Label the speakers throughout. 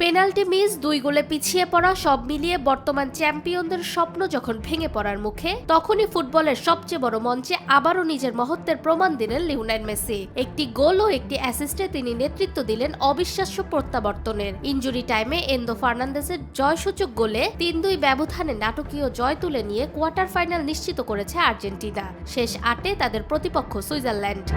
Speaker 1: Penalty miss, 2 গোলে পিছিয়ে পড়া, সব মিলিয়ে বর্তমান চ্যাম্পিয়নদের স্বপ্ন যখন ভেঙে পড়ার মুখে, তখনই ফুটবলের সবচেয়ে বড় মঞ্চে আবারও নিজের মহত্বের প্রমাণ দিলেন লিওনেল মেসি। একটি গোল ও একটি অ্যাসিস্টে তিনি নেতৃত্ব দিলেন অবিশ্বাস্য প্রত্যাবর্তনের। ইনজুরি টাইমে এনদো ফার্নান্দেসের জয়সূচক গোলে 3-2 ব্যবধানে নাটকীয় জয় তুলে নিয়ে কোয়ার্টার ফাইনাল নিশ্চিত করেছে আর্জেন্টিনা। শেষ 8-এ তাদের প্রতিপক্ষ সুইজারল্যান্ড।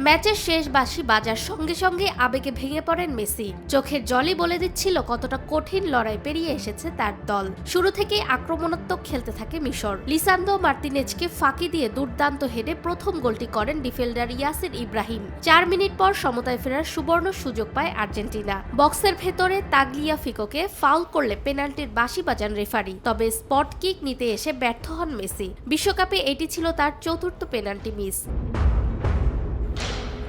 Speaker 1: ম্যাচের শেষ বাঁশি বাজার সঙ্গে সঙ্গে আবেগে ভেঙে পড়েন মেসি। চোখের জলই বলে দিচ্ছিল কতটা কঠিন লড়াই পেরিয়ে এসেছে তার দল। শুরু থেকেই আক্রমণাত্মক খেলতে থাকে মিশর। লিসান্দ্রো মার্তিনেজকে ফাঁকি দিয়ে দুর্দান্ত হেডে প্রথম গোলটি করেন ডিফেন্ডার ইয়াসির ইব্রাহিম। 4 মিনিট পর সমতায় ফেরার সুবর্ণ সুযোগ পায় আর্জেন্টিনা। বক্সের ভেতরে তাগলিয়াফিকোকে ফাউল করলে পেনাল্টির বাঁশি বাজান রেফারি, তবে স্পট কিক নিতে এসে ব্যর্থ হন মেসি। বিশ্বকাপে এটি ছিল তার চতুর্থ পেনাল্টি মিস।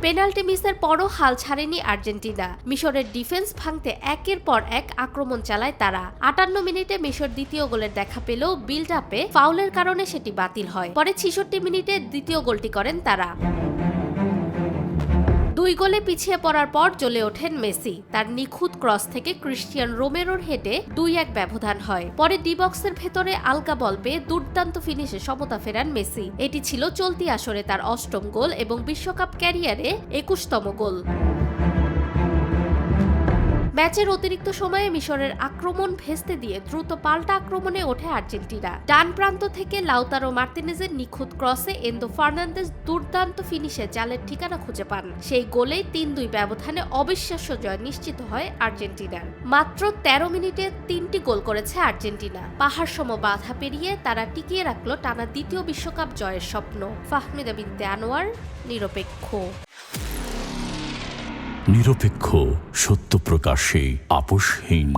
Speaker 1: পেনাল্টি মিসের পরও হাল ছাড়েনি আর্জেন্টিনা। মিশরের ডিফেন্স ভাঙতে একের পর এক আক্রমণ চালায় তারা। 58 মিনিটে মিশর দ্বিতীয় গোলের দেখা পেলেও বিল্ড আপে ফাউলের কারণে সেটি বাতিল হয়। পরে 66 মিনিটে দ্বিতীয় গোলটি করেন তারা। 2 গোলে পিছিয়ে পড়ার পর জ্বলে ওঠেন মেসি। তার নিখুঁত ক্রস থেকে ক্রিস্টিয়ান রোমেরোর হেডে 2-1 ব্যবধান হয়। পরে ডি বক্সের ভেতরে আলগা বল পেয়ে দুর্দান্ত ফিনিশে সমতা ফেরান মেসি। এটি ছিল চলতি আসরে তার 8ম গোল এবং বিশ্বকাপ ক্যারিয়ারে 21তম গোল। ম্যাচের অতিরিক্ত সময়ে মিশরের আক্রমণ ভেস্তে দিয়ে দ্রুত পাল্টা আক্রমণে ওঠে আর্জেন্টিনা। ডান প্রান্ত থেকে লাউতারো মার্তিনেজের নিখুঁত ক্রসে এনদো ফার্নান্দেস দুর্দান্ত ফিনিশে জালের ঠিকানা খুঁজে পান। সেই গোলেই 3-2 ব্যবধানে অবিশ্বাস্য জয় নিশ্চিত হয় আর্জেন্টিনার। মাত্র 13 মিনিটে 3টি গোল করেছে আর্জেন্টিনা। পাহাড়সম বাধা পেরিয়ে তারা টিকিয়ে রাখলো টানা দ্বিতীয় বিশ্বকাপ জয়ের স্বপ্ন। ফাহমিদা বিনতে আনোয়ার, নিরপেক্ষ।
Speaker 2: নিরপেক্ষ, সত্য প্রকাশে আপোষহীন।